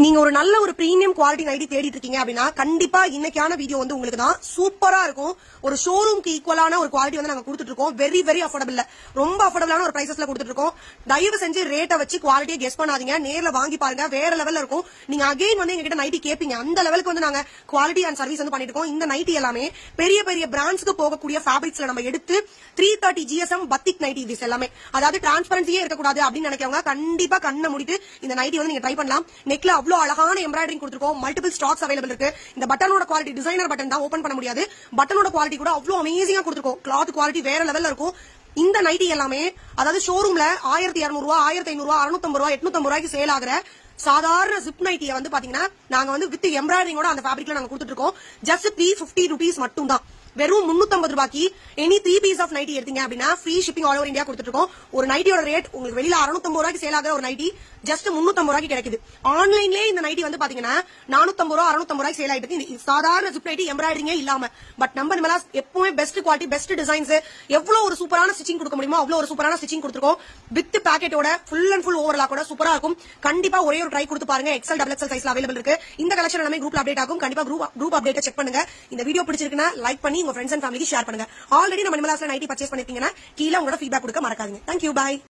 நீங்க ஒரு நல்ல ஒரு பிரீமியம் குவாலிட்டி நைட்டி தேடிட்டு இருக்கீங்க அப்படின்னா கண்டிப்பா இன்னைக்கான வீடியோ வந்து உங்களுக்கு தான் சூப்பரா இருக்கும். ஒரு ஷோரூம்க்கு ஈக்குவலான ஒரு குவாலிட்டி வந்து நாங்க கொடுத்துட்டு இருக்கோம். வெரி வெரி அஃபோர்டபிள், ரொம்ப அஃபோர்டபிளான ஒரு பிரைசஸ்ல கொடுத்துட்டு இருக்கோம். தயவு செஞ்சு ரேட்டை வச்சு குவாலிட்டியை கெஸ் பண்ணாதீங்க, நேர்ல வாங்கி பாருங்க, வேற லெவல்ல இருக்கும். நீங்க அகைன் வந்து எங்ககிட்ட நைட்டி கேப்பீங்க, அந்த லெவலுக்கு வந்து நாங்க குவாலிட்டி அண்ட் சர்வீஸ் வந்து பண்ணிட்டு இருக்கோம். இந்த நைட்டி எல்லாமே பெரிய பெரிய பிராண்ட்ஸ்க்கு போகக்கூடிய ஃபேப்ரிக்ஸ்ல நம்ம எடுத்து 330 GSM பத்திக் நைட்டி இது எல்லாமே. அதாவது டிரான்ஸ்பரன்சியே இருக்கக்கூடாது அப்படின்னு நினைக்கிறவங்க கண்டிப்பா கண்ணை மூடிட்டு இந்த நைட்டி வந்து நீங்க ட்ரை பண்ணலாம். நெக்ல அவ்வளவு அழகான எம்ப்ராய்டரிங் கொடுத்திருக்கோம். மல்டிபிள் ஸ்டாக்ஸ் அவைலபிள் இருக்கு. இந்த பட்டனோட குவாலிட்டி டிசைனர் பட்டன் தான், ஓபன் பண்ண முடியாது. பட்டனோட குவாலிட்டி கூட அவ்வளவு அமேசிங்கா கொடுத்திருக்கோம். கிளாத் குவாலிட்டி வேற லெவல்ல இருக்கும். இந்த நைட்டி எல்லாமே அதாவது ஷோரூம்ல 1200 ரூபாய், 1500 ரூபாய், 650 ரூபாய், 850 ரூபாய்க்கு சேல் ஆகுற சாதாரண ஜிப் நைட்டியை வந்து பாத்தீங்கன்னா நாங்க வந்து வித் எம்ப்ராய்டரிங்கோட அந்த ஃபேப்ரிக்ல நாங்க கொடுத்துட்டு இருக்கோம். ஜஸ்ட் 350 rupees மட்டும் தான். வெறும் 350 ரூபாய்க்கு எனி 3 பீஸ் ஆஃப் நைட்டி எடுத்தீங்க அப்படின்னா free shipping all over India கொடுத்துட்டு இருக்கோம். ஒரு நைட்டியோட ரேட் உங்களுக்கு வெளியில 650 ரூபாய்க்கு சேல் ஆகிற ஒரு நைட்டி ஜஸ்ட் 350 ரூபாய்க்கு கிடைக்குது. ஆன்லைன்லயே இந்த நைட்டி வந்து பாத்தீங்கன்னா 450 ரூபாய், 650 ரூபாய்க்கு சேல் ஆயிட்டு இருக்கு. சாதாரண ஜிப் நைட்டி எம்ப்ராய்டரிங்கே இல்லாம. பட் நம்ம மேல எப்பவுமே பெஸ்ட் குவாலிட்டி, பெஸ்ட் டிசைன்ஸ், எவ்வளவு ஒரு சூப்பரான ஸ்டிச்சிங் கொடுக்க முடியுமோ அவ்வளவு ஒரு சூப்பரான ஸ்டிச்சிங் கொடுத்துருக்கோம். வித் பேக்கெட்டோட ஃபுல் அண்ட் ஃபுல் ஓவர்லாக் கூட சூப்பரா இருக்கும். கண்டிப்பா ஒரே ஒரு ட்ரை கொடுத்து பாருங்க. XL, XXL சைஸ்ல அவைலபிள் இருக்கு. இந்த கலெக்ஷன் எல்லாமே குரூப்ல அப்டேட் ஆகும். கண்டிப்பா குரூப் அப்டேட் செக் பண்ணுங்க. இந்த வீடியோ பிடிச்சிருக்குன்னா லைக் பண்ணி உங்க ஃப்ரெண்ட்ஸ் அண்ட் ஃபேமிலிக்கு ஷேர் பண்ணுங்க. ஆல்ரெடி நம்ம நிமலாஸ்ல நைட்டி பர்ச்சேஸ் பண்ணிருக்கீங்கன்னா கீழே உங்களோட ஃபீட்பேக் கொடுக்க மறக்காதீங்க. Thank you, by.